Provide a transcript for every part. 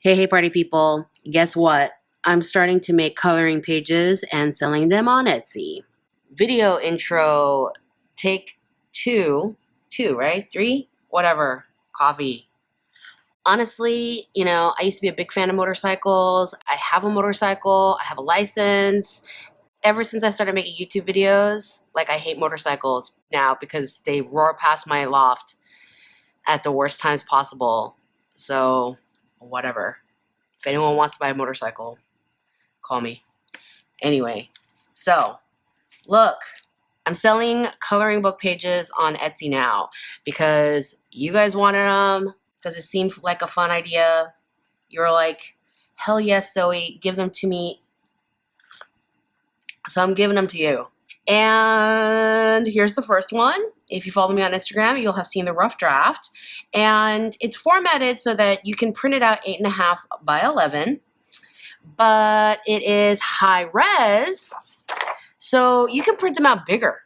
Hey, party people. Guess what? I'm starting to make coloring pages and selling them on Etsy. Video intro, take two, right? Three? Whatever. Coffee. Honestly, I used to be a big fan of motorcycles. I have a motorcycle. I have a license. Ever since I started making YouTube videos, I hate motorcycles now because they roar past my loft at the worst times possible. So, whatever. If anyone wants to buy a motorcycle, call me. Anyway, so look, I'm selling coloring book pages on Etsy now because you guys wanted them, because it seemed like a fun idea. You're like, hell yes, Zoe, give them to me. So I'm giving them to you. And here's the first one. If you follow me on Instagram, you'll have seen the rough draft. And it's formatted so that you can print it out 8.5 by 11. But it is high res, so you can print them out bigger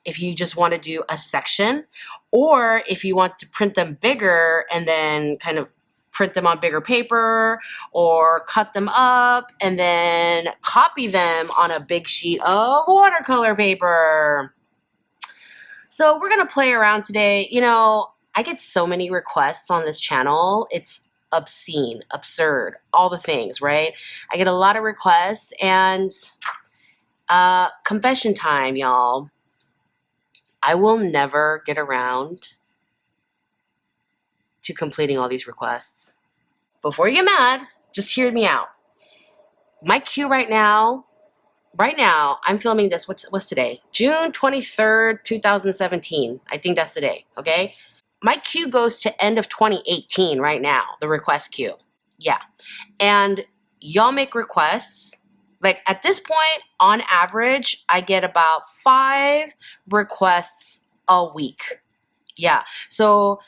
if you just want to do a section, or if you want to print them bigger and then kind of print them on bigger paper, or cut them up and then copy them on a big sheet of watercolor paper. So we're going to play around today. I get so many requests on this channel. It's obscene, absurd, all the things, right? I get a lot of requests, and confession time, y'all. I will never get around to completing all these requests. Before you get mad, just hear me out. My queue right now, I'm filming this, what's today? June 23rd, 2017. I think that's the day, okay? My queue goes to end of 2018 right now, the request queue. Yeah. And y'all make requests. At this point, on average, I get about 5 requests a week. Yeah. So,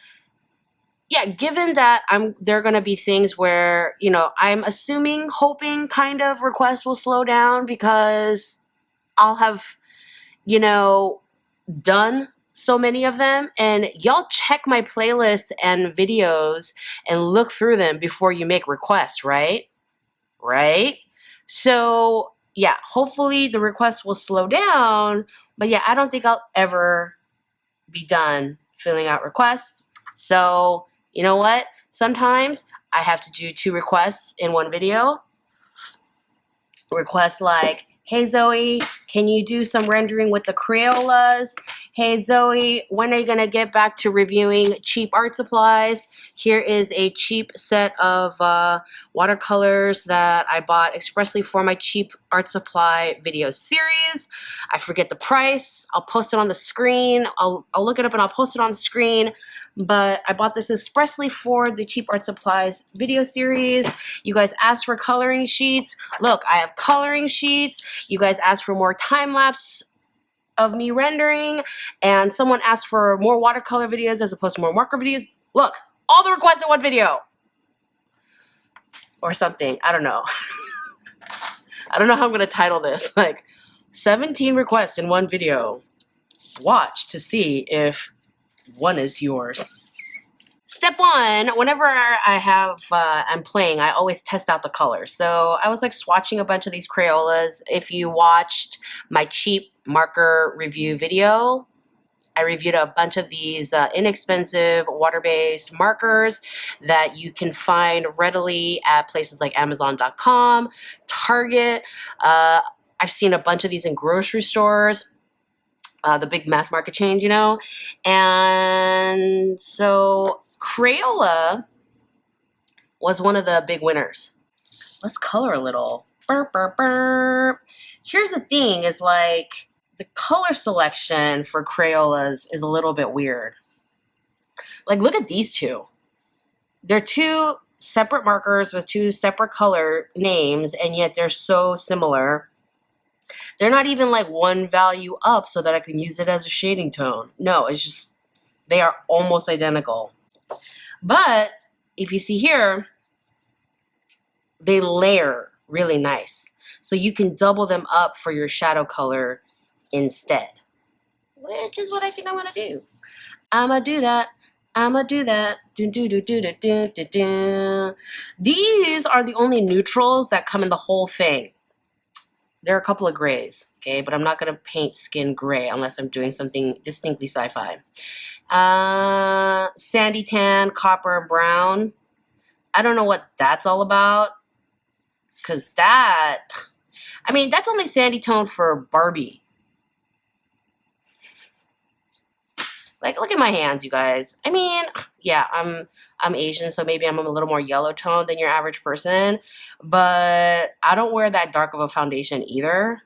yeah, given that there are going to be things where, I'm assuming, hoping kind of requests will slow down because I'll have, done so many of them, and y'all check my playlists and videos and look through them before you make requests, right? Right? So, yeah, hopefully the requests will slow down, but yeah, I don't think I'll ever be done filling out requests. So, you know what? Sometimes I have to do 2 requests in one video. Requests like, hey Zoe, can you do some rendering with the Crayolas? Hey Zoe, when are you going to get back to reviewing cheap art supplies? Here is a cheap set of watercolors that I bought expressly for my cheap art supply video series. I forget the price. I'll post it on the screen. I'll look it up and I'll post it on the screen. But I bought this expressly for the cheap art supplies video series. You guys asked for coloring sheets. Look, I have coloring sheets. You guys asked for more time-lapse of me rendering, and someone asked for more watercolor videos as opposed to more marker videos. Look, all the requests in one video. Or something. I don't know. I don't know how I'm going to title this. 17 requests in one video. Watch to see if one is yours. Step 1, whenever I'm playing, I always test out the colors. So I was swatching a bunch of these Crayolas. If you watched my cheap marker review video, I reviewed a bunch of these inexpensive water-based markers that you can find readily at places like Amazon.com, Target. I've seen a bunch of these in grocery stores. The big mass market chain, and so Crayola was one of the big winners. Let's color a little. Burp, burp, burp. Here's the thing, is the color selection for Crayolas is a little bit weird. Look at these two. They're 2 separate markers with 2 separate color names, and yet they're so similar. They're not even one value up so that I can use it as a shading tone. No, it's just, they are almost identical. But if you see here, they layer really nice. So you can double them up for your shadow color instead, which is what I think I'm going to do. I'm going to do that. I'ma do that. Do, do, do, do, do, do, do, do. These are the only neutrals that come in the whole thing. There are a couple of grays, okay, but I'm not gonna paint skin gray unless I'm doing something distinctly sci-fi. Sandy tan, copper, and brown. I don't know what that's all about, because that, I mean, that's only sandy tone for Barbie. Like, look at my hands, you guys. I mean, yeah, I'm Asian, so maybe I'm a little more yellow tone than your average person, but I don't wear that dark of a foundation either.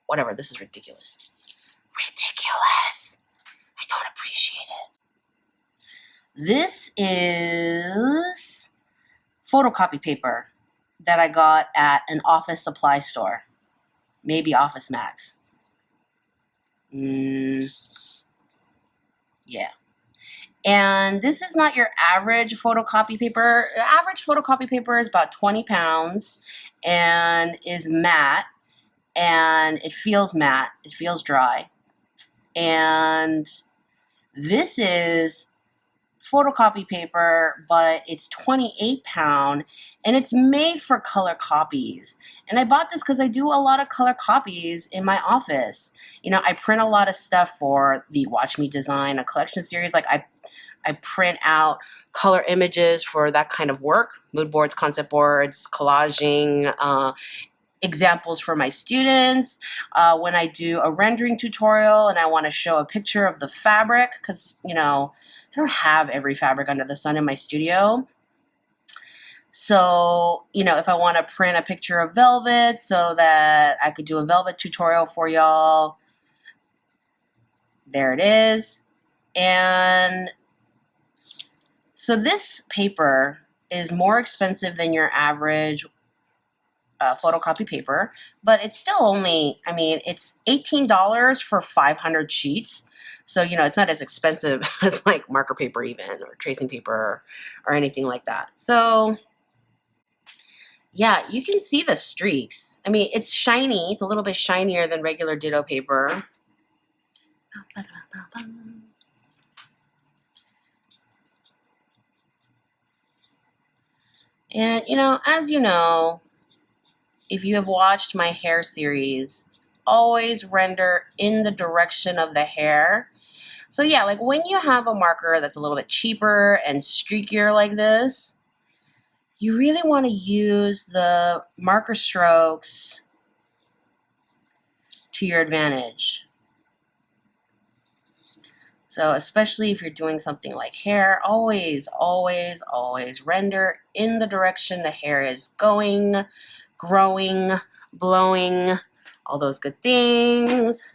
Whatever, this is ridiculous. Ridiculous. I don't appreciate it. This is photocopy paper that I got at an office supply store. Maybe Office Max. Yeah. And this is not your average photocopy paper. The average photocopy paper is about 20 pounds and is matte. And it feels matte. It feels dry. And this is photocopy paper, but it's 28 pound and it's made for color copies. And I bought this because I do a lot of color copies in my office. You know, I print a lot of stuff for the Watch Me Design a collection series. Like I print out color images for that kind of work, mood boards, concept boards, collaging, examples for my students. When I do a rendering tutorial and I want to show a picture of the fabric, because, you know, I don't have every fabric under the sun in my studio. So, you know, if I want to print a picture of velvet so that I could do a velvet tutorial for y'all, there it is. And so this paper is more expensive than your average photocopy paper, but it's still only, I mean, it's $18 for 500 sheets. So, you know, it's not as expensive as like marker paper even, or tracing paper or anything like that. So yeah, you can see the streaks. I mean, it's shiny. It's a little bit shinier than regular Ditto paper. And, you know, as you know, if you have watched my hair series, always render in the direction of the hair. So yeah, like when you have a marker that's a little bit cheaper and streakier like this, you really want to use the marker strokes to your advantage. So especially if you're doing something like hair, always, always, always render in the direction the hair is going, growing, blowing, all those good things.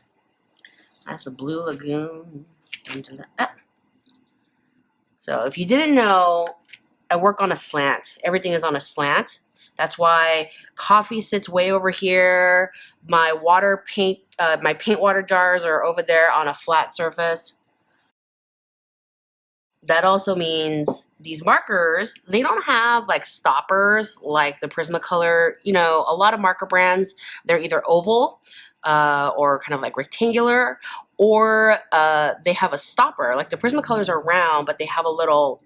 That's the Blue Lagoon. So if you didn't know, I work on a slant. Everything is on a slant. That's why coffee sits way over here. My my paint water jars are over there on a flat surface. That also means these markers, they don't have like stoppers like the Prismacolor. You know, a lot of marker brands, they're either oval or kind of like rectangular, or they have a stopper. Like the Prismacolors are round, but they have a little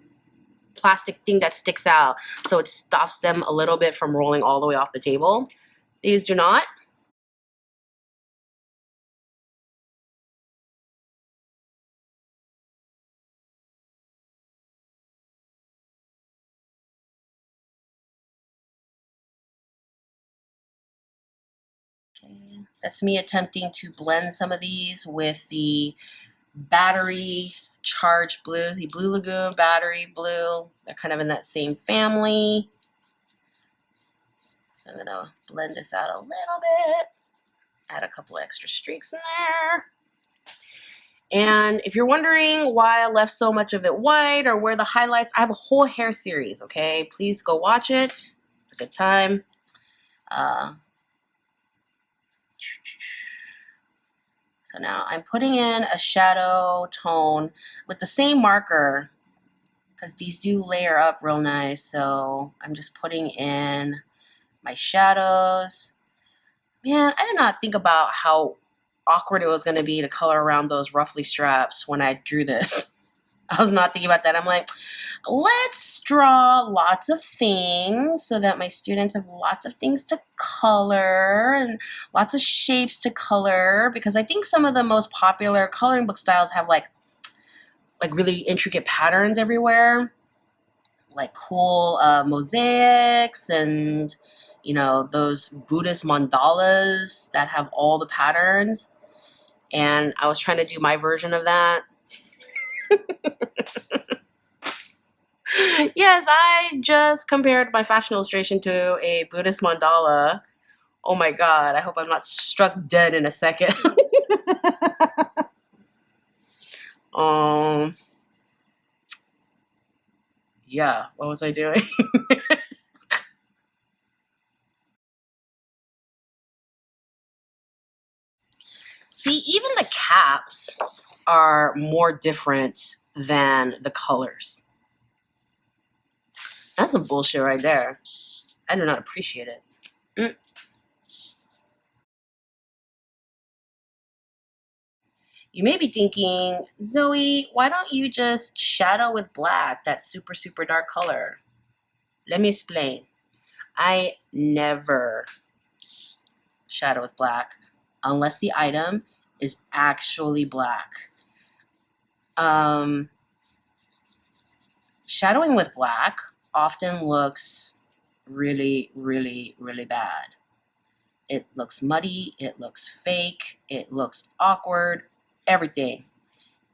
plastic thing that sticks out, so it stops them a little bit from rolling all the way off the table. These do not. Okay. That's me attempting to blend some of these with the battery charged blues, the Blue Lagoon battery blue. They're kind of in that same family. So I'm gonna blend this out a little bit, add a couple extra streaks in there. And if you're wondering why I left so much of it white or where the highlights, I have a whole hair series, okay? Please go watch it. It's a good time. So now I'm putting in a shadow tone with the same marker because these do layer up real nice. So I'm just putting in my shadows. Man, I did not think about how awkward it was going to be to color around those ruffly straps when I drew this. I was not thinking about that. I'm like, let's draw lots of things so that my students have lots of things to color and lots of shapes to color, because I think some of the most popular coloring book styles have like really intricate patterns everywhere, like cool mosaics and, you know, those Buddhist mandalas that have all the patterns. And I was trying to do my version of that. Yes, I just compared my fashion illustration to a Buddhist mandala. Oh my god, I hope I'm not struck dead in a second. um, yeah, what was I doing? See, even the caps are more different than the colors. That's some bullshit right there. I do not appreciate it. Mm. You may be thinking, Zoe, why don't you just shadow with black, that super, super dark color? Let me explain. I never shadow with black unless the item is actually black. Shadowing with black often looks really, really, really bad. It looks muddy, it looks fake, it looks awkward, everything.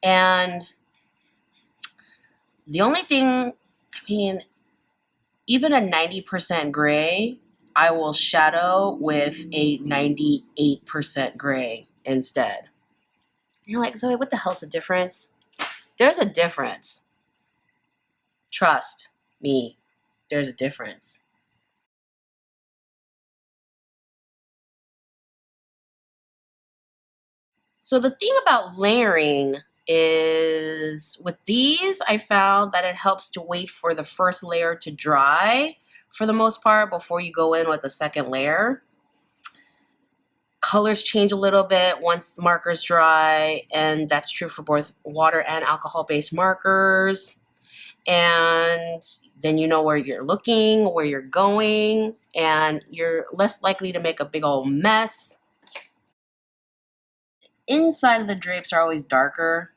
And the only thing, I mean, even a 90% gray, I will shadow with a 98% gray instead. You're like, Zoe, what the hell's the difference? There's a difference. Trust me, there's a difference. So the thing about layering is with these, I found that it helps to wait for the first layer to dry for the most part before you go in with the second layer. Colors change a little bit once markers dry, and that's true for both water and alcohol-based markers. And then you know where you're looking, where you're going, and you're less likely to make a big old mess. Inside of the drapes are always darker.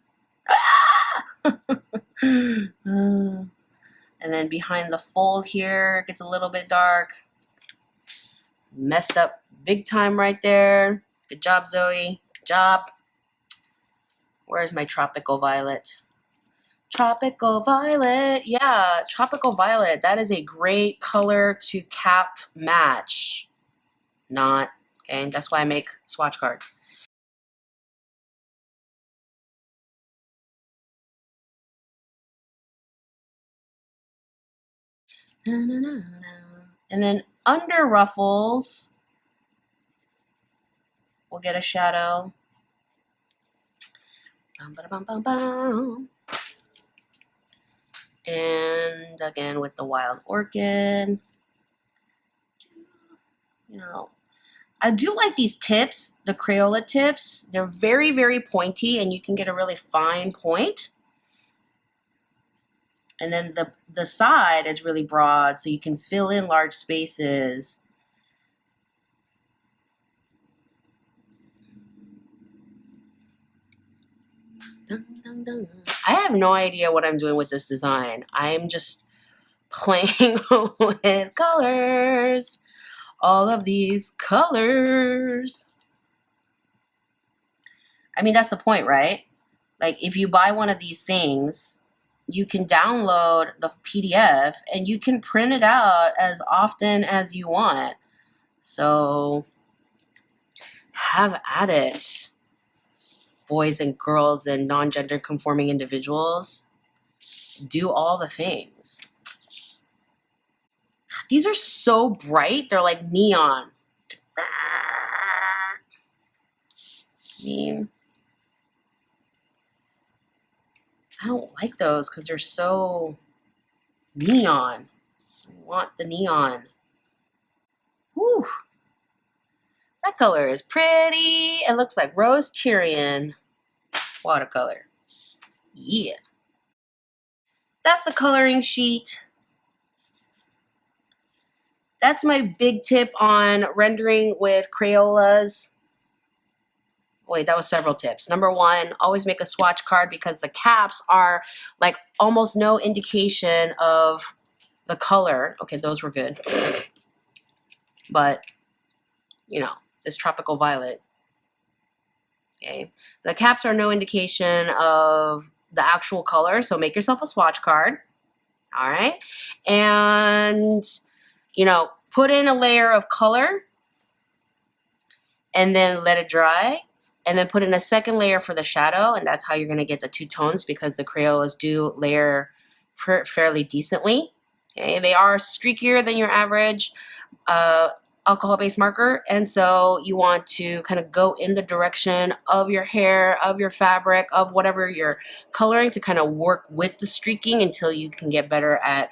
And then behind the fold here, it gets a little bit dark. Messed up big time right there. Good job, Zoe. Good job. Where's my tropical violet? Tropical violet. Yeah, tropical violet. That is a great color to cap match. Not. Okay, that's why I make swatch cards. And then under ruffles, we'll get a shadow. And again with the wild orchid. You know, I do like these tips, the Crayola tips. They're very, very pointy and you can get a really fine point. And then the side is really broad so you can fill in large spaces. Dun, dun, dun. I have no idea what I'm doing with this design. I'm just playing with colors. All of these colors. I mean, that's the point, right? Like, if you buy one of these things, you can download the PDF and you can print it out as often as you want. So, have at it, boys and girls and non-gender conforming individuals. Do all the things. These are so bright. They're like neon. I mean, I don't like those because they're so neon. I want the neon. Whew. That color is pretty. It looks like rose Tyrian watercolor. Yeah. that's the coloring sheet. That's my big tip on rendering with Crayolas. Wait, that was several tips. Number one, always make a swatch card because the caps are like almost no indication of the color. Okay, those were good. But, you know, this tropical violet. Okay, the caps are no indication of the actual color, so make yourself a swatch card. All right, and you know, put in a layer of color and then let it dry, and then put in a second layer for the shadow, and that's how you're going to get the two tones because the Crayolas do layer fairly decently. Okay, they are streakier than your average alcohol-based marker, and so you want to kind of go in the direction of your hair, of your fabric, of whatever you're coloring to kind of work with the streaking until you can get better at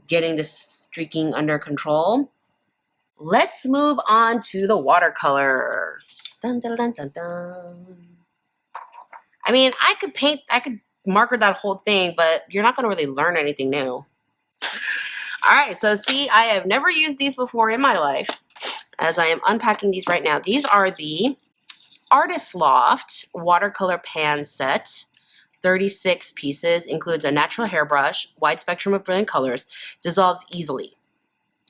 getting the streaking under control. Let's move on to the watercolor. Dun, dun, dun, dun, dun. I mean, I could marker that whole thing, but you're not going to really learn anything new. All right, so see, I have never used these before in my life, as I am unpacking these right now. These are the Artist Loft watercolor pan set. 36 pieces, includes a natural hairbrush, wide spectrum of brilliant colors, dissolves easily.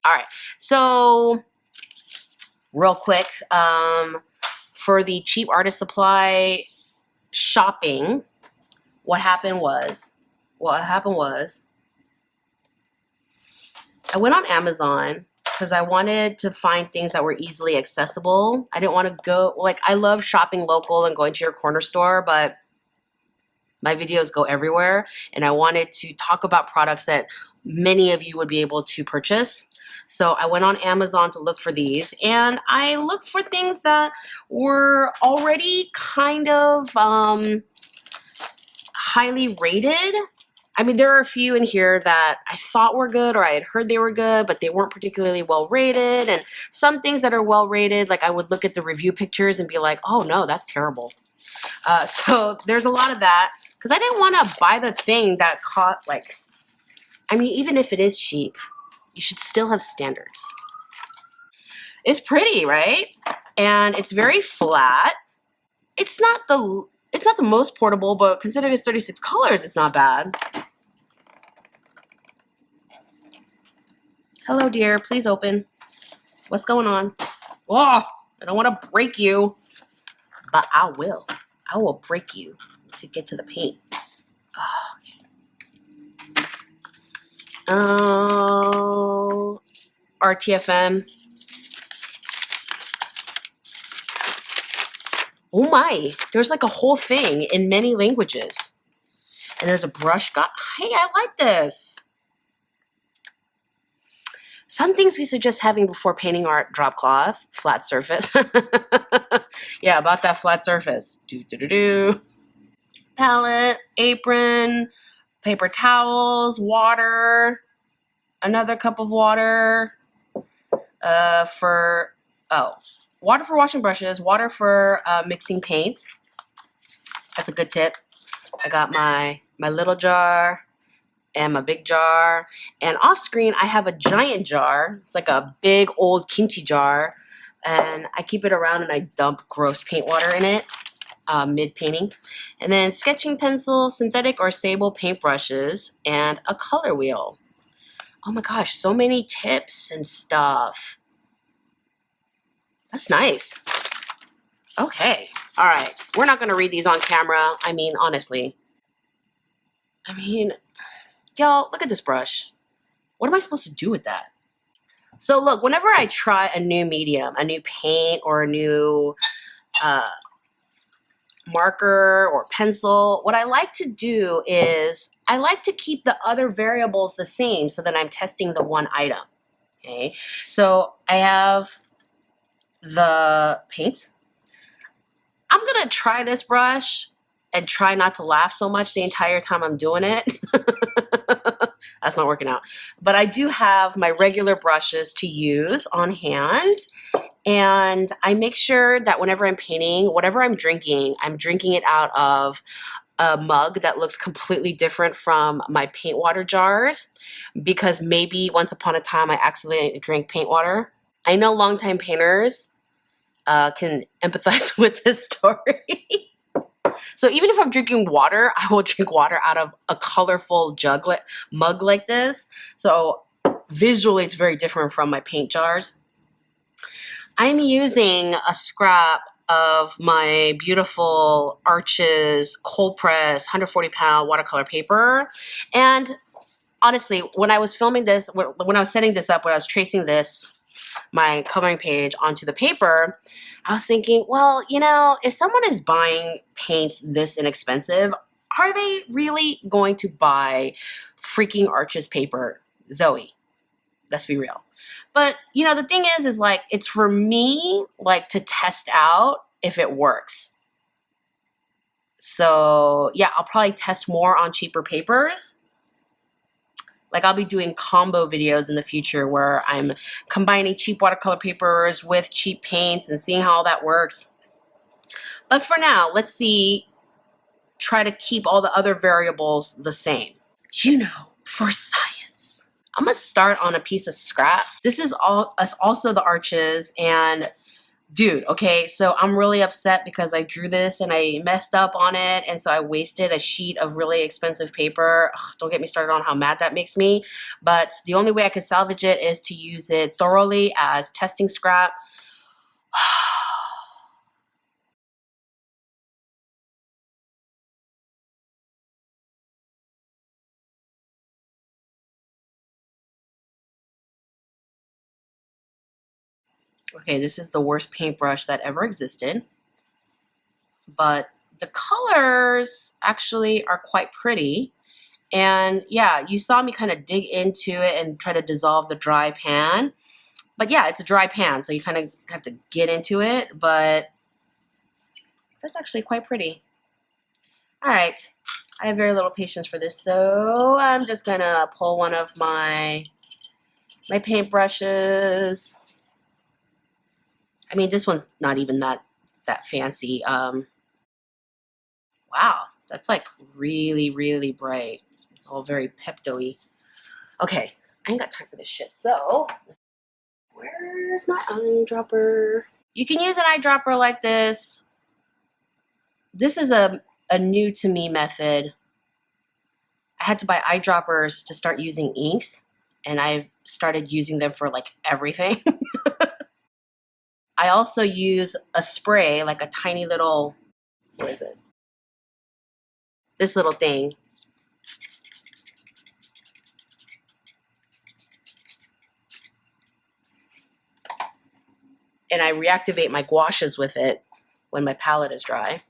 All right, so real quick, for the cheap artist supply shopping, what happened was I went on Amazon because I wanted to find things that were easily accessible. I didn't want to go, like, I love shopping local and going to your corner store, but my videos go everywhere, and I wanted to talk about products that many of you would be able to purchase. So I went on Amazon to look for these, and I looked for things that were already kind of highly rated. I mean, there are a few in here that I thought were good or I had heard they were good, but they weren't particularly well rated. And some things that are well rated, like I would look at the review pictures and be like, oh no, that's terrible. So there's a lot of that because I didn't want to buy the thing that cost, like, I mean, even if it is cheap, you should still have standards. It's pretty, right? And it's very flat. It's not the most portable, but considering it's 36 colors, it's not bad. Hello, dear. Please open. What's going on? Oh, I don't want to break you, but I will. I will break you to get to the paint. Oh, okay. Oh, RTFM. Oh my, there's like a whole thing in many languages. And there's a brush got, hey, I like this. Some things we suggest having before painting are drop cloth, flat surface. Yeah, about that flat surface. Palette, apron, paper towels, water, another cup of water, water for washing brushes, water for mixing paints. That's a good tip. I got my little jar and my big jar. And off screen, I have a giant jar. It's like a big old kimchi jar. And I keep it around and I dump gross paint water in it mid-painting. And then sketching pencil, synthetic or sable paintbrushes, and a color wheel. Oh my gosh, so many tips and stuff. That's nice. Okay. All right. We're not going to read these on camera. I mean, honestly. I mean, y'all, look at this brush. What am I supposed to do with that? So look, whenever I try a new medium, a new paint or a new marker or pencil, what I like to do is I like to keep the other variables the same so that I'm testing the one item. Okay. So I have the paints. I'm going to try this brush and try not to laugh so much the entire time I'm doing it. That's not working out. But I do have my regular brushes to use on hand. And I make sure that whenever I'm painting, whatever I'm drinking it out of a mug that looks completely different from my paint water jars because maybe once upon a time I accidentally drank paint water. I know longtime painters can empathize with this story. So even if I'm drinking water, I will drink water out of a colorful mug like this. So visually, it's very different from my paint jars. I'm using a scrap of my beautiful Arches cold press 140-pound watercolor paper. And honestly, when I was filming this, when I was setting this up, when I was tracing my coloring page onto the paper, I was thinking, well, you know, if someone is buying paints this inexpensive, are they really going to buy freaking Arches paper? Zoe, let's be real. But, you know, the thing is like, it's for me, like, to test out if it works. So yeah, I'll probably test more on cheaper papers. Like, I'll be doing combo videos in the future where I'm combining cheap watercolor papers with cheap paints and seeing how all that works. But for now, let's try to keep all the other variables the same. You know, for science. I'm gonna start on a piece of scrap. This is also the Arches, and dude, okay, so I'm really upset because I drew this and I messed up on it, and so I wasted a sheet of really expensive paper. Ugh, don't get me started on how mad that makes me, but the only way I could salvage it is to use it thoroughly as testing scrap. Okay, this is the worst paintbrush that ever existed, but the colors actually are quite pretty. And yeah, you saw me kind of dig into it and try to dissolve the dry pan. But yeah, it's a dry pan, so you kind of have to get into it, but that's actually quite pretty. All right, I have very little patience for this, so I'm just gonna pull one of my paint brushes. I mean, this one's not even that fancy. Wow, that's like really, really bright. It's all very Pepto-y. Okay, I ain't got time for this shit. So, where's my eyedropper? You can use an eyedropper like this. This is a new to me method. I had to buy eyedroppers to start using inks, and I've started using them for like everything. I also use a spray, like a tiny little, what is it? This little thing. And I reactivate my gouaches with it when my palette is dry.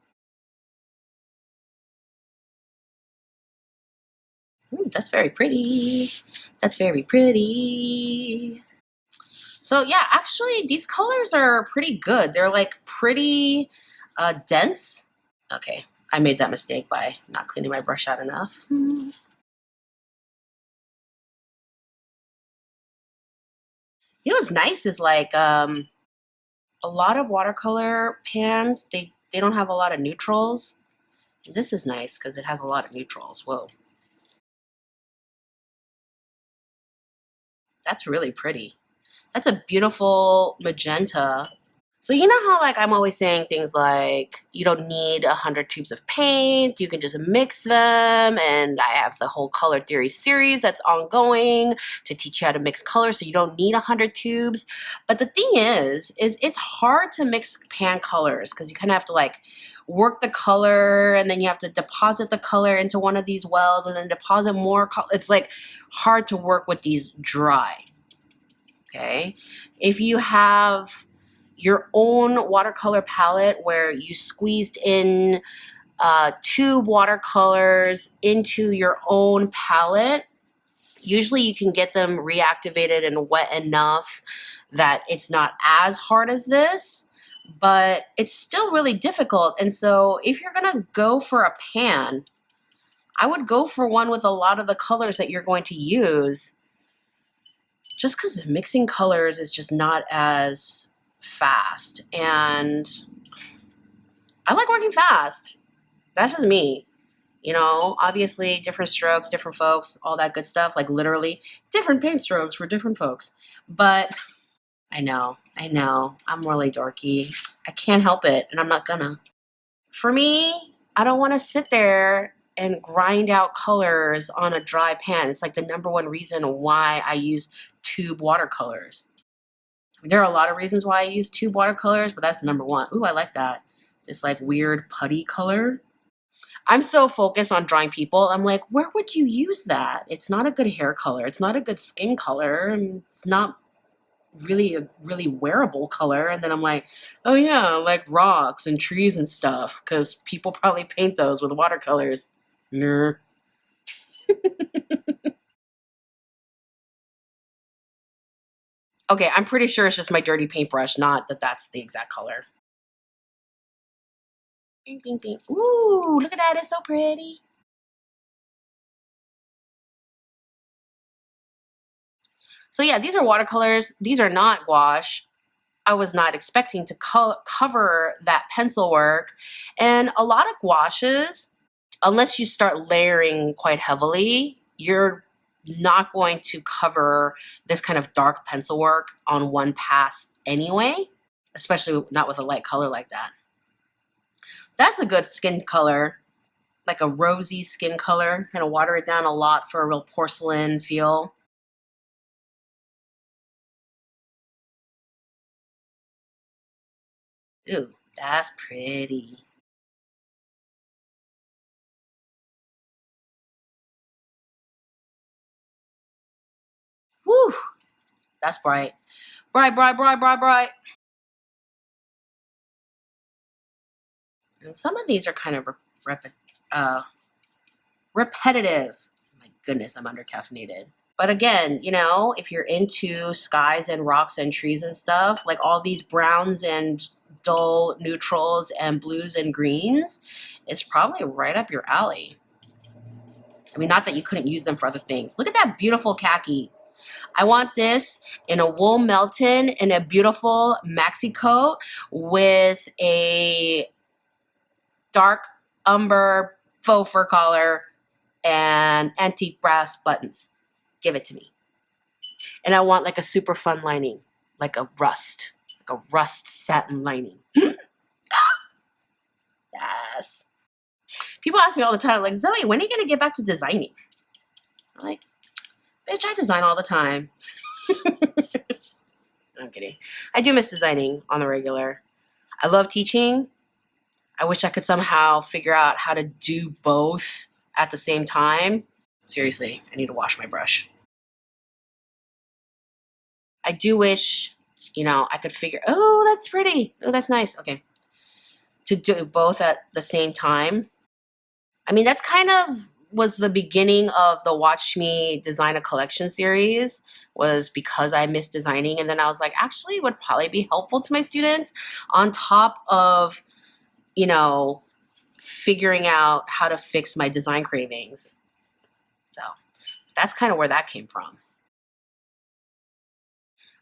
That's very pretty. That's very pretty. So yeah, actually these colors are pretty good. They're like pretty dense. Okay, I made that mistake by not cleaning my brush out enough. You know what's nice is like a lot of watercolor pans, they don't have a lot of neutrals. This is nice because it has a lot of neutrals. Whoa. That's really pretty. That's a beautiful magenta. So you know how like I'm always saying things like you don't need 100 tubes of paint, you can just mix them, and I have the whole color theory series that's ongoing to teach you how to mix colors, so you don't need 100 tubes. But the thing is it's hard to mix pan colors because you kind of have to like work the color, and then you have to deposit the color into one of these wells and then deposit more color. It's like hard to work with these dry. Okay, if you have your own watercolor palette where you squeezed in tube watercolors into your own palette, usually you can get them reactivated and wet enough that it's not as hard as this, but it's still really difficult. And so if you're gonna go for a pan, I would go for one with a lot of the colors that you're going to use, just because mixing colors is just not as fast. And I like working fast. That's just me. You know, obviously different strokes, different folks, all that good stuff. Like literally different paint strokes for different folks. But I know, I'm really dorky. I can't help it, and I'm not gonna. For me, I don't want to sit there and grind out colors on a dry pan. It's like the number one reason why I use tube watercolors. There are a lot of reasons why I use tube watercolors, but that's number one. Ooh, I like that. This like weird putty color. I'm so focused on drawing people. I'm like, where would you use that? It's not a good hair color. It's not a good skin color. And it's not really a really wearable color. And then I'm like, oh yeah, like rocks and trees and stuff, because people probably paint those with watercolors. Nah. Okay, I'm pretty sure it's just my dirty paintbrush, not that that's the exact color. Ding, ding, ding. Ooh, look at that. It's so pretty. So yeah, these are watercolors. These are not gouache. I was not expecting to cover that pencil work. And a lot of gouaches, unless you start layering quite heavily, you're not going to cover this kind of dark pencil work on one pass anyway, especially not with a light color like that. That's a good skin color, like a rosy skin color. Kind of water it down a lot for a real porcelain feel. Ooh, that's pretty. Whew, that's bright. Bright, bright, bright, bright, bright. And some of these are kind of uh, repetitive. My goodness, I'm under caffeinated. But again, you know, if you're into skies and rocks and trees and stuff, like all these browns and dull neutrals and blues and greens, it's probably right up your alley. I mean, not that you couldn't use them for other things. Look at that beautiful khaki. I want this in a wool melton in a beautiful maxi coat with a dark umber faux fur collar and antique brass buttons. Give it to me. And I want like a super fun lining, like a rust satin lining. Yes. People ask me all the time, like, Zoe, when are you going to get back to designing? I'm like, bitch, I design all the time. I'm kidding. I do miss designing on the regular. I love teaching. I wish I could somehow figure out how to do both at the same time. Seriously, I need to wash my brush. I do wish, you know, I could figure, oh, that's pretty. Oh, that's nice. Okay. To do both at the same time. I mean, that's kind of was the beginning of the Watch Me Design a Collection series, was because I miss designing. And then I was like, actually, it would probably be helpful to my students on top of, you know, figuring out how to fix my design cravings. So that's kind of where that came from.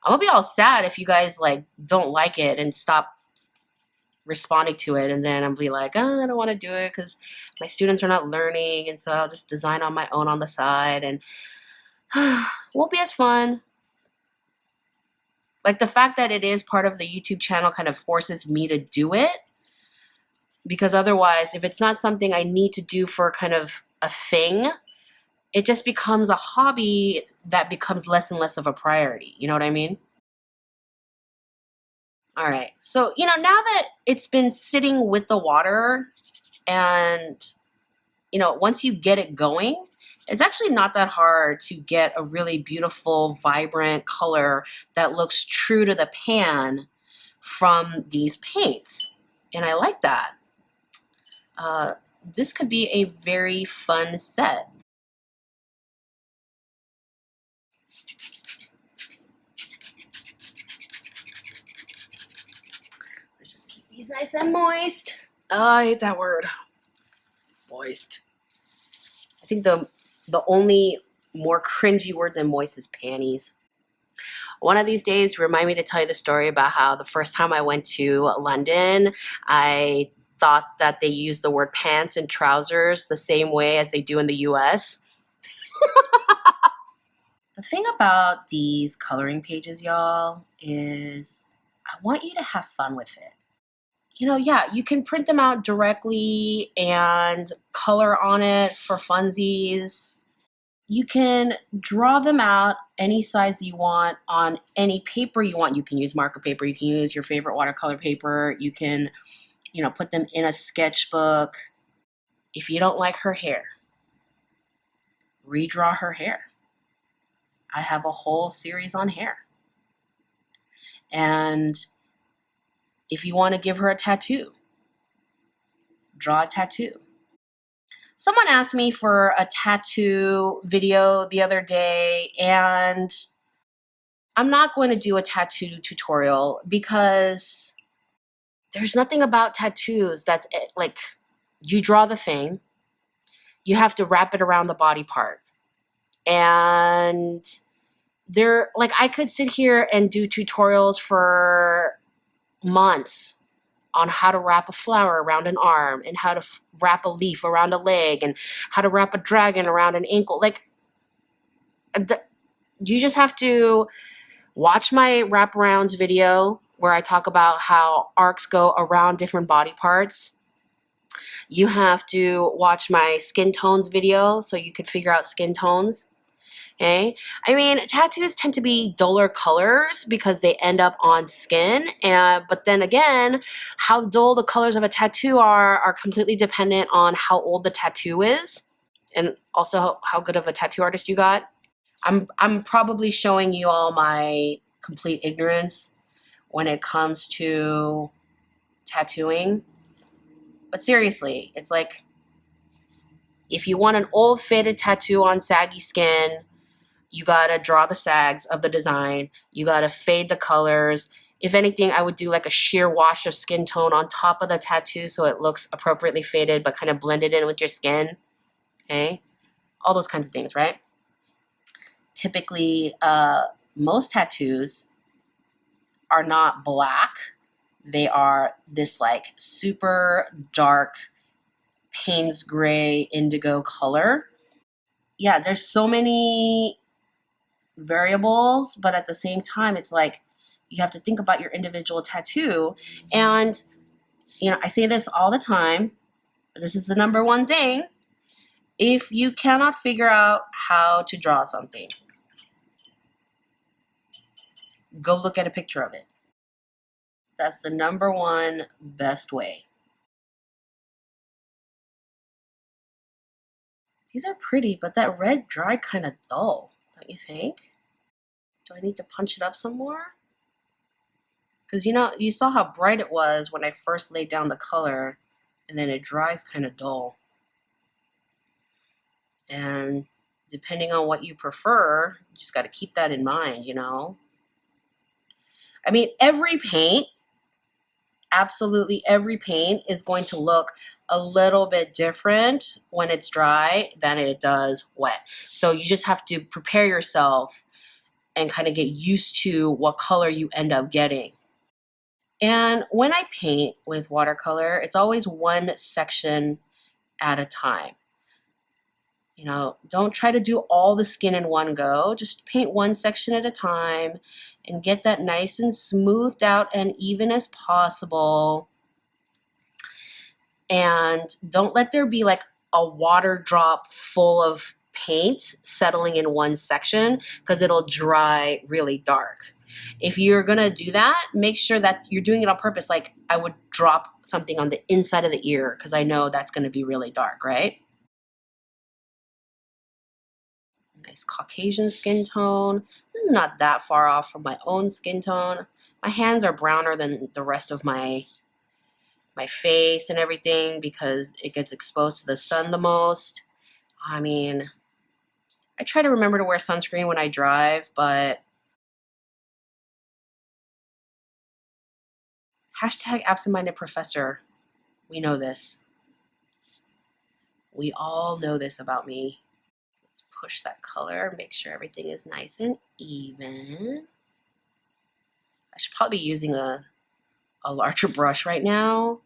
I'm gonna be all sad if you guys like don't like it and stop responding to it, and then I'll be like, oh, I don't want to do it because my students are not learning, and so I'll just design on my own on the side, and won't be as fun. Like the fact that it is part of the YouTube channel kind of forces me to do it, because otherwise, if it's not something I need to do for kind of a thing, it just becomes a hobby that becomes less and less of a priority. You know what I mean? All right. So, you know, now that it's been sitting with the water and, you know, once you get it going, it's actually not that hard to get a really beautiful, vibrant color that looks true to the pan from these paints. And I like that. This could be a very fun set. Let's just keep these nice and moist. Oh, I hate that word. Moist. I think the only more cringy word than moist is panties. One of these days, remind me to tell you the story about how the first time I went to London, I thought that they use the word pants and trousers the same way as they do in the US. The thing about these coloring pages, y'all, is I want you to have fun with it. You know, yeah, you can print them out directly and color on it for funsies. You can draw them out any size you want on any paper you want. You can use marker paper. You can use your favorite watercolor paper. You can, you know, put them in a sketchbook. If you don't like her hair, redraw her hair. I have a whole series on hair. And if you want to give her a tattoo, draw a tattoo. Someone asked me for a tattoo video the other day, and I'm not going to do a tattoo tutorial because there's nothing about tattoos that's like, you draw the thing, you have to wrap it around the body part. And they're like, I could sit here and do tutorials for months on how to wrap a flower around an arm and how to wrap a leaf around a leg and how to wrap a dragon around an ankle. Like, you just have to watch my wraparounds video where I talk about how arcs go around different body parts. You have to watch my skin tones video so you could figure out skin tones. Okay. I mean, tattoos tend to be duller colors because they end up on skin. But then again, how dull the colors of a tattoo are completely dependent on how old the tattoo is, and also how good of a tattoo artist you got. I'm probably showing you all my complete ignorance when it comes to tattooing. But seriously, it's like, if you want an old faded tattoo on saggy skin, you gotta draw the sags of the design. You gotta fade the colors. If anything, I would do like a sheer wash of skin tone on top of the tattoo so it looks appropriately faded but kind of blended in with your skin. Okay? All those kinds of things, right? Typically, most tattoos are not black. They are this like super dark Payne's gray indigo color. Yeah, there's so many variables, but at the same time, it's like you have to think about your individual tattoo. And, you know, I say this all the time, but this is the number one thing. If you cannot figure out how to draw something, go look at a picture of it. That's the number one best way. These are pretty, but that red dried kind of dull, don't you think? Do I need to punch it up some more? Because, you know, you saw how bright it was when I first laid down the color, and then it dries kind of dull. And depending on what you prefer, you just got to keep that in mind, you know? I mean, every paint, absolutely every paint is going to look a little bit different when it's dry than it does wet. So you just have to prepare yourself and kind of get used to what color you end up getting. And when I paint with watercolor, it's always one section at a time. You know, don't try to do all the skin in one go. Just paint one section at a time and get that nice and smoothed out and even as possible. And don't let there be like a water drop full of paint settling in one section because it'll dry really dark. If you're going to do that, make sure that you're doing it on purpose. Like I would drop something on the inside of the ear because I know that's going to be really dark, right? Nice Caucasian skin tone. This is not that far off from my own skin tone. My hands are browner than the rest of my face and everything because it gets exposed to the sun the most. I mean, I try to remember to wear sunscreen when I drive, but hashtag absent-minded professor. We know this. We all know this about me. So let's push that color, make sure everything is nice and even. I should probably be using a larger brush right now.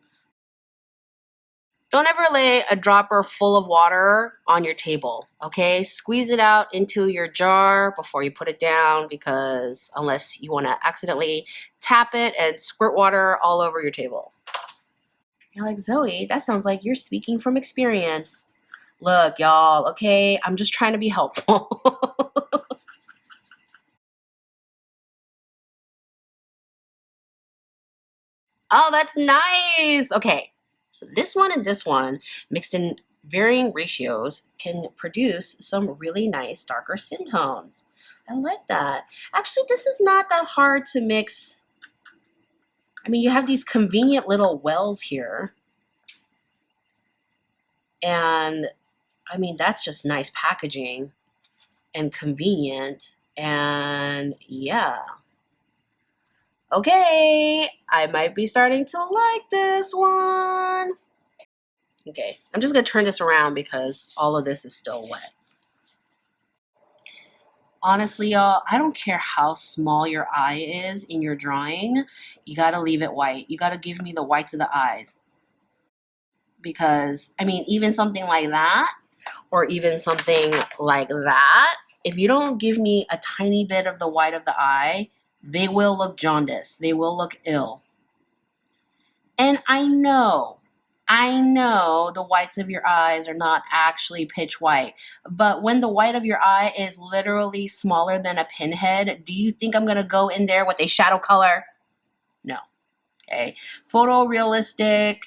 Don't ever lay a dropper full of water on your table, okay? Squeeze it out into your jar before you put it down, because unless you want to accidentally tap it and squirt water all over your table. You're like, Zoe, that sounds like you're speaking from experience. Look, y'all, okay? I'm just trying to be helpful. Oh, that's nice. Okay, so this one and this one mixed in varying ratios can produce some really nice darker skin tones. I like that. Actually, this is not that hard to mix. I mean, you have these convenient little wells here. And I mean, that's just nice packaging and convenient. And yeah. Okay, I might be starting to like this one. Okay, I'm just gonna turn this around because all of this is still wet. Honestly, y'all, I don't care how small your eye is in your drawing, you gotta leave it white. You gotta give me the whites of the eyes. Because, I mean, even something like that, or even something like that, if you don't give me a tiny bit of the white of the eye, they will look jaundiced. They will look ill. And I know the whites of your eyes are not actually pitch white, but when the white of your eye is literally smaller than a pinhead, do you think I'm gonna go in there with a shadow color? No. Okay. Photorealistic,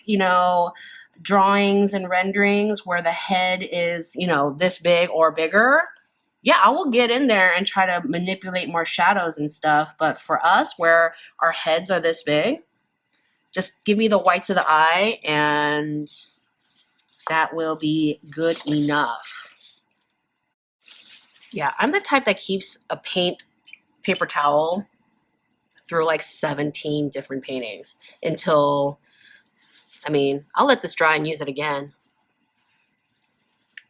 drawings and renderings where the head is, this big or bigger. Yeah, I will get in there and try to manipulate more shadows and stuff. But for us, where our heads are this big, just give me the whites of the eye and that will be good enough. Yeah, I'm the type that keeps a paper towel through like 17 different paintings until, I'll let this dry and use it again.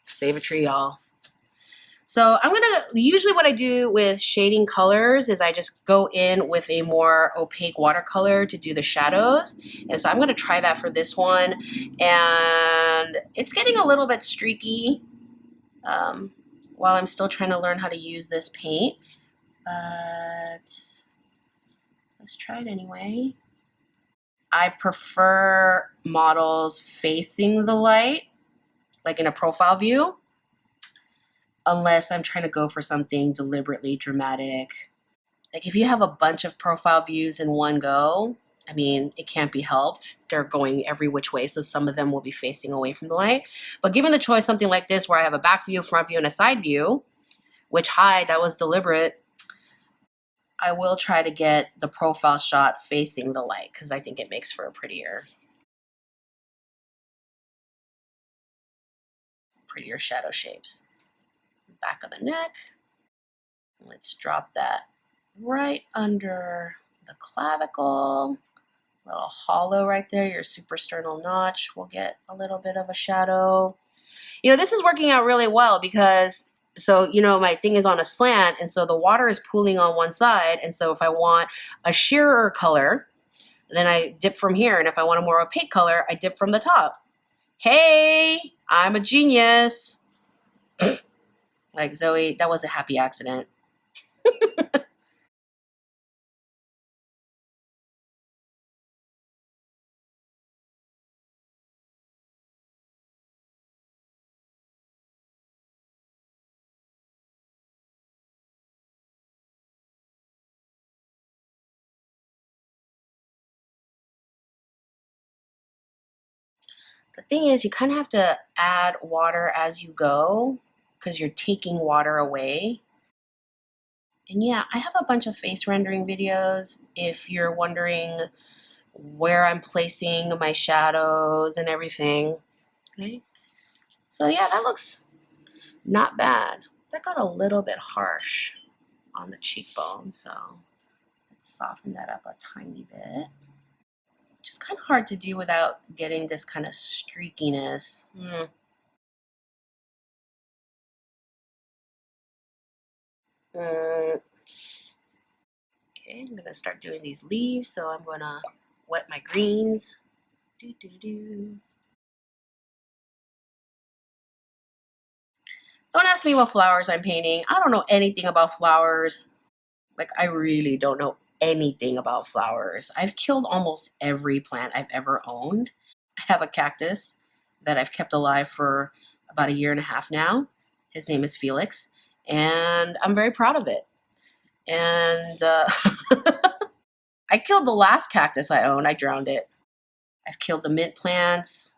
Save a tree, y'all. So usually what I do with shading colors is I just go in with a more opaque watercolor to do the shadows. And so I'm gonna try that for this one. And it's getting a little bit streaky while I'm still trying to learn how to use this paint. But let's try it anyway. I prefer models facing the light, like in a profile view, unless I'm trying to go for something deliberately dramatic. Like if you have a bunch of profile views in one go, it can't be helped. They're going every which way, so some of them will be facing away from the light. But given the choice, something like this where I have a back view, front view, and a side view, which, that was deliberate, I will try to get the profile shot facing the light because I think it makes for a prettier shadow shapes. Back of the neck. Let's drop that right under the clavicle. Little hollow right there, your suprasternal notch will get a little bit of a shadow. This is working out really well because, my thing is on a slant, and so the water is pooling on one side, and so if I want a sheerer color, then I dip from here, and if I want a more opaque color, I dip from the top. Hey, I'm a genius. Like, Zoe, that was a happy accident. The thing is, you kind of have to add water as you go because you're taking water away. And yeah, I have a bunch of face rendering videos if you're wondering where I'm placing my shadows and everything. Right? So yeah, that looks not bad. That got a little bit harsh on the cheekbone, so let's soften that up a tiny bit. Which is kind of hard to do without getting this kind of streakiness. Okay, I'm gonna start doing these leaves, so I'm gonna wet my greens. Do, do, do. Don't ask me what flowers I'm painting. I don't know anything about flowers. Like, I really don't know anything about flowers. I've killed almost every plant I've ever owned. I have a cactus that I've kept alive for about a year and a half now. His name is Felix, and I'm very proud of it. And I killed the last cactus I owned. I drowned it. I've killed the mint plants.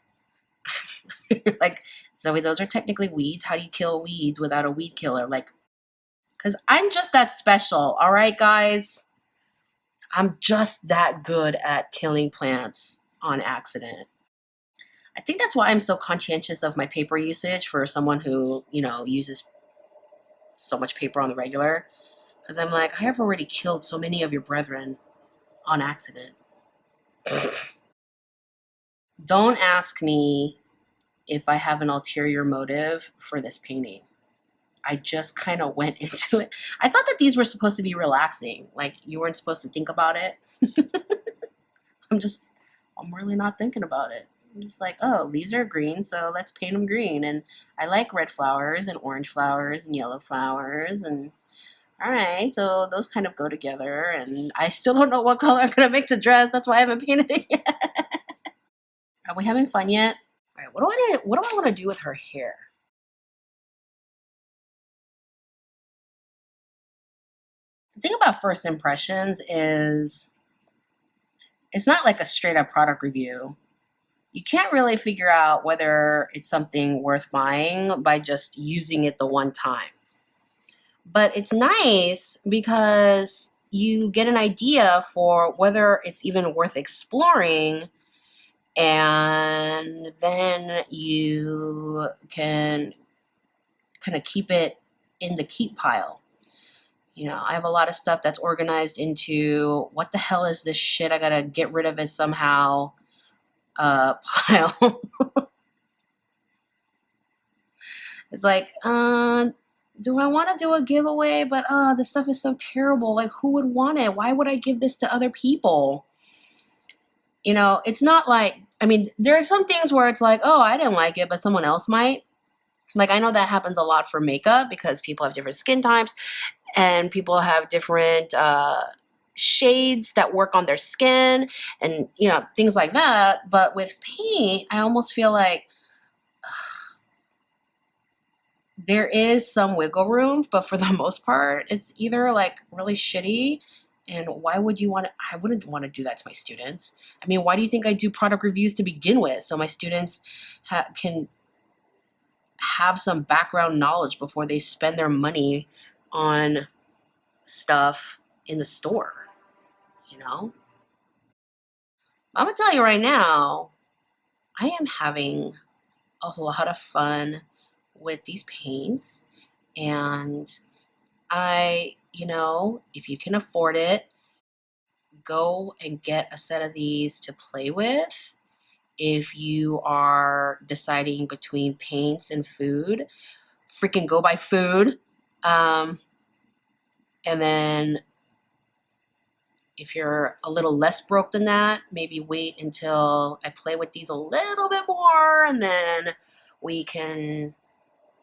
Like, Zoe, those are technically weeds. How do you kill weeds without a weed killer? Like, because I'm just that special. All right, guys? I'm just that good at killing plants on accident. I think that's why I'm so conscientious of my paper usage for someone who, uses so much paper on the regular. Because I'm like, I have already killed so many of your brethren on accident. Don't ask me if I have an ulterior motive for this painting. I just kind of went into it. I thought that these were supposed to be relaxing. Like, you weren't supposed to think about it. I'm really not thinking about it. I'm just like, oh, leaves are green, so let's paint them green. And I like red flowers and orange flowers and yellow flowers. And all right, so those kind of go together. And I still don't know what color I'm going to make the dress. That's why I haven't painted it yet. Are we having fun yet? All right, what do I want to do with her hair? The thing about first impressions is it's not like a straight up product review. You can't really figure out whether it's something worth buying by just using it the one time. But it's nice because you get an idea for whether it's even worth exploring, and then you can kind of keep it in the keep pile. I have a lot of stuff that's organized into what the hell is this shit? I gotta get rid of it somehow. Pile. It's like, do I want to do a giveaway? But this stuff is so terrible. Like, who would want it? Why would I give this to other people? It's not like, there are some things where it's like, oh, I didn't like it, but someone else might. Like, I know that happens a lot for makeup because people have different skin types and people have different shades that work on their skin and, things like that. But with paint, I almost feel like there is some wiggle room, but for the most part, it's either like really shitty. And why would you want to? I wouldn't want to do that to my students. Why do you think I do product reviews to begin with? So my students can have some background knowledge before they spend their money on stuff in the store, I'm gonna tell you right now, I am having a lot of fun with these paints. And if you can afford it, go and get a set of these to play with. If you are deciding between paints and food, freaking go buy food. And then if you're a little less broke than that, maybe wait until I play with these a little bit more, and then we can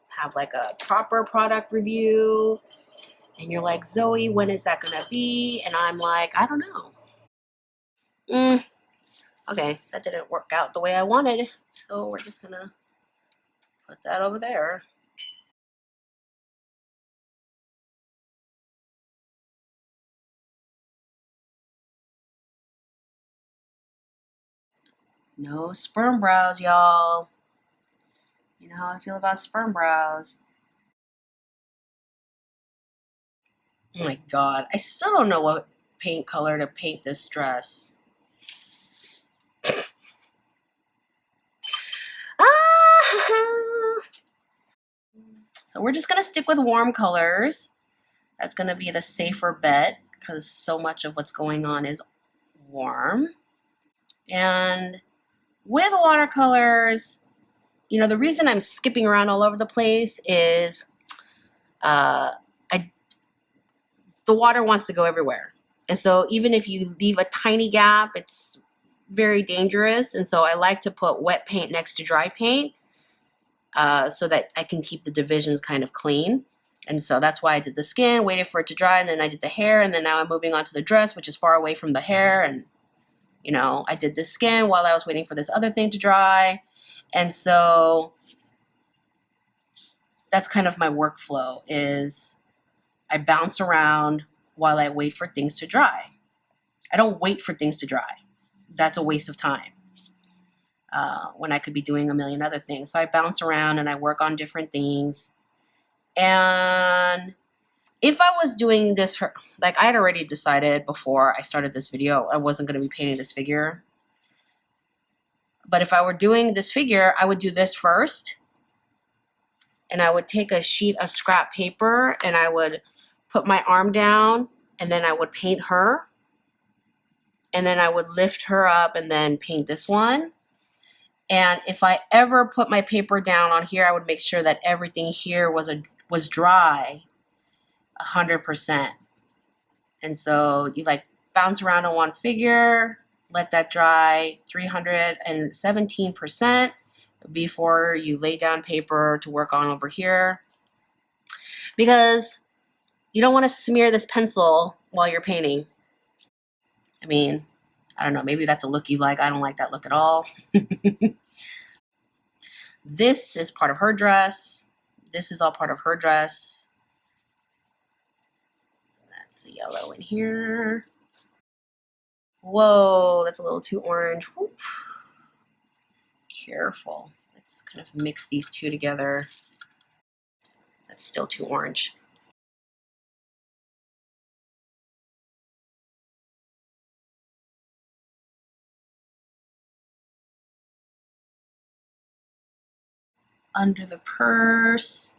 have like a proper product review. And you're like, Zoe, when is that gonna be? And I'm like, I don't know. Okay, that didn't work out the way I wanted. So we're just gonna put that over there. No sperm brows, y'all. You know how I feel about sperm brows. Oh my god, I still don't know what paint color to paint this dress. So we're just gonna stick with warm colors. That's gonna be the safer bet because so much of what's going on is warm. And with watercolors, the reason I'm skipping around all over the place is the water wants to go everywhere. And so even if you leave a tiny gap, it's very dangerous. And so I like to put wet paint next to dry paint so that I can keep the divisions kind of clean. And so that's why I did the skin, waited for it to dry, and then I did the hair, and then now I'm moving on to the dress, which is far away from the hair. And, you know, I did the skin while I was waiting for this other thing to dry. And so that's kind of my workflow, is I bounce around while I wait for things to dry. I don't wait for things to dry. That's a waste of time. When I could be doing a million other things. So I bounce around and I work on different things. And if I was doing this, like I had already decided before I started this video, I wasn't going to be painting this figure. But if I were doing this figure, I would do this first. And I would take a sheet of scrap paper and I would put my arm down and then I would paint her. And then I would lift her up and then paint this one. And if I ever put my paper down on here, I would make sure that everything here was dry 100%. And so you like bounce around on one figure, let that dry 317% before you lay down paper to work on over here. Because you don't want to smear this pencil while you're painting. I mean, I don't know, maybe that's a look you like. I don't like that look at all. This is part of her dress. This is all part of her dress. That's the yellow in here. Whoa, that's a little too orange. Whoop. Careful. Let's kind of mix these two together. That's still too orange. Under the purse,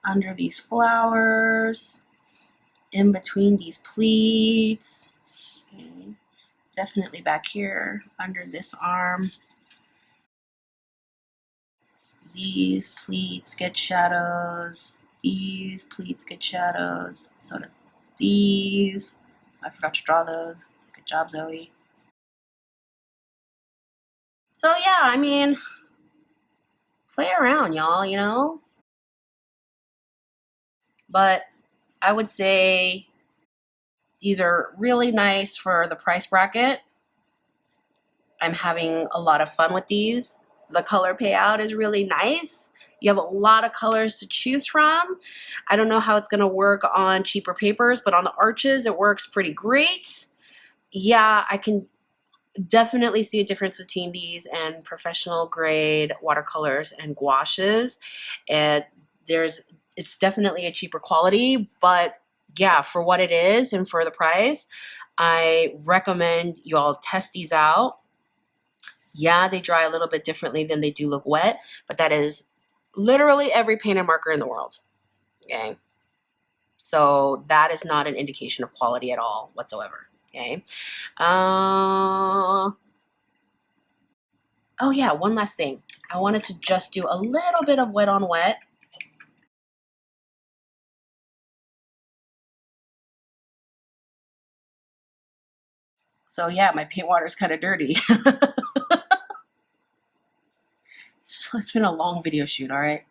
under these flowers, in between these pleats. Okay. Definitely back here, under this arm. These pleats get shadows. These pleats get shadows. So does these. I forgot to draw those. Good job, Zoe. So yeah, I mean, play around, y'all, you know? But I would say these are really nice for the price bracket. I'm having a lot of fun with these. The color payout is really nice. You have a lot of colors to choose from. I don't know how it's gonna work on cheaper papers, but on the arches, it works pretty great. Yeah, I can definitely see a difference between these and professional grade watercolors and gouaches. And it's definitely a cheaper quality, but yeah, for what it is and for the price, I recommend you all test these out. Yeah, they dry a little bit differently than they do look wet, but that is literally every paint and marker in the world. Okay. So that is not an indication of quality at all whatsoever. Okay. Oh yeah, one last thing. I wanted to just do a little bit of wet on wet. So yeah, my paint water is kind of dirty. It's been a long video shoot, all right?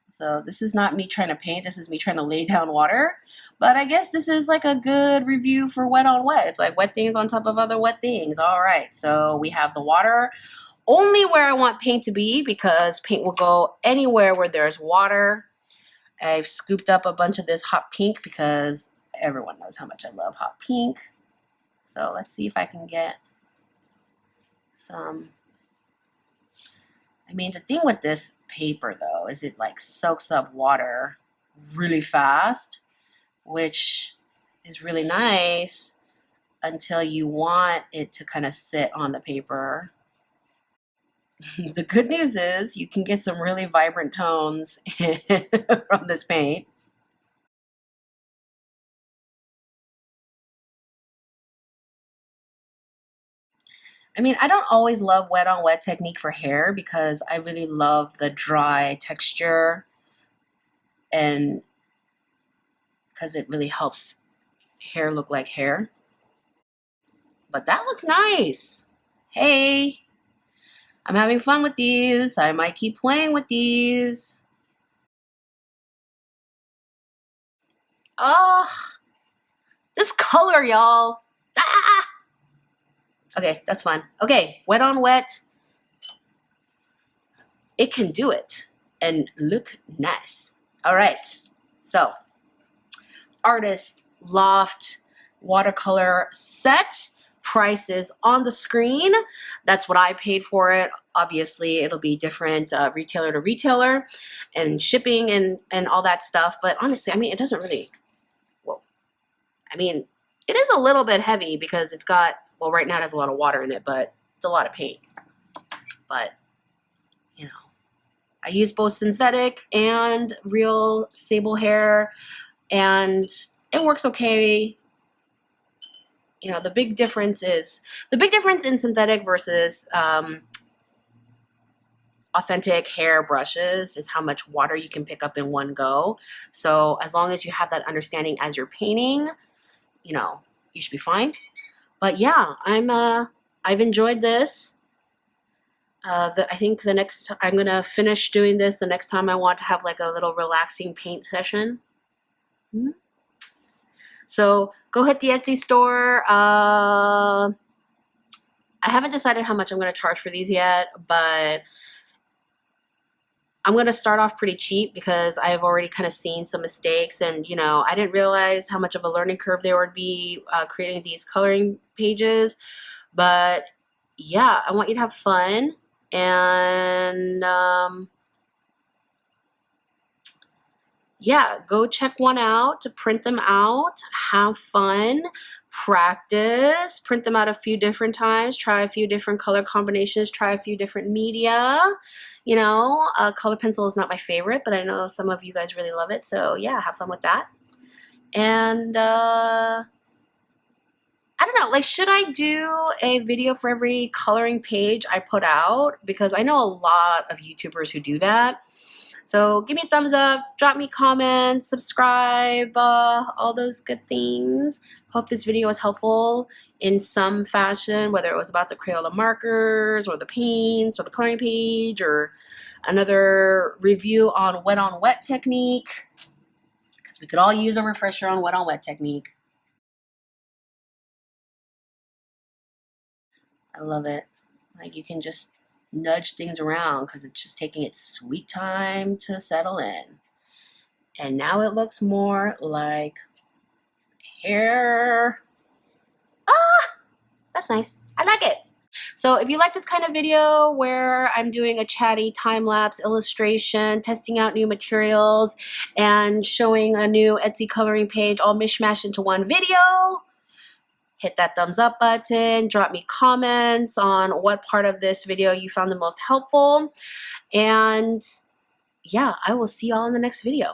So this is not me trying to paint, this is me trying to lay down water. But I guess this is like a good review for wet on wet. It's like wet things on top of other wet things. All right, so we have the water only where I want paint to be, because paint will go anywhere where there's water. I've scooped up a bunch of this hot pink because everyone knows how much I love hot pink. So let's see if I can get some. I mean, the thing with this paper though is it like soaks up water really fast, which is really nice until you want it to kind of sit on the paper. The good news is you can get some really vibrant tones from this paint. I mean, I don't always love wet on wet technique for hair because I really love the dry texture, and because it really helps hair look like hair. But that looks nice. Hey, I'm having fun with these. I might keep playing with these. Oh, this color, y'all. Ah! Okay, that's fun. Okay, wet on wet. It can do it and look nice. All right, so artist Loft watercolor set. Prices on the screen. That's what I paid for it. Obviously, it'll be different retailer to retailer and shipping and all that stuff. But honestly, I mean, it doesn't really, well, I mean, it is a little bit heavy because it's got, well, right now it has a lot of water in it, but it's a lot of paint. But, you know, I use both synthetic and real sable hair, and it works okay. You know, the big difference in synthetic versus authentic hair brushes is how much water you can pick up in one go. So as long as you have that understanding as you're painting, you know, you should be fine. But yeah, I've enjoyed this. I think the next I'm gonna finish doing this the next time I want to have like a little relaxing paint session. So go hit the Etsy store. I haven't decided how much I'm going to charge for these yet, but I'm going to start off pretty cheap because I've already kind of seen some mistakes, and you know, I didn't realize how much of a learning curve there would be creating these coloring pages. But yeah, I want you to have fun, and yeah, go check one out, to print them out, have fun, practice, print them out a few different times, try a few different color combinations, try a few different media. You know, color pencil is not my favorite, but I know some of you guys really love it. So yeah, have fun with that. And I don't know, like, should I do a video for every coloring page I put out? Because I know a lot of YouTubers who do that. So give me a thumbs up, drop me comments, subscribe, all those good things. Hope this video was helpful in some fashion, whether it was about the Crayola markers or the paints or the coloring page or another review on wet technique, because we could all use a refresher on wet technique. I love it. Like, you can just nudge things around because it's just taking its sweet time to settle in. And now it looks more like hair. Ah, that's nice. I like it. So if you like this kind of video where I'm doing a chatty time-lapse illustration, testing out new materials, and showing a new Etsy coloring page all mishmashed into one video, hit that thumbs up button, drop me comments on what part of this video you found the most helpful, and yeah, I will see y'all in the next video.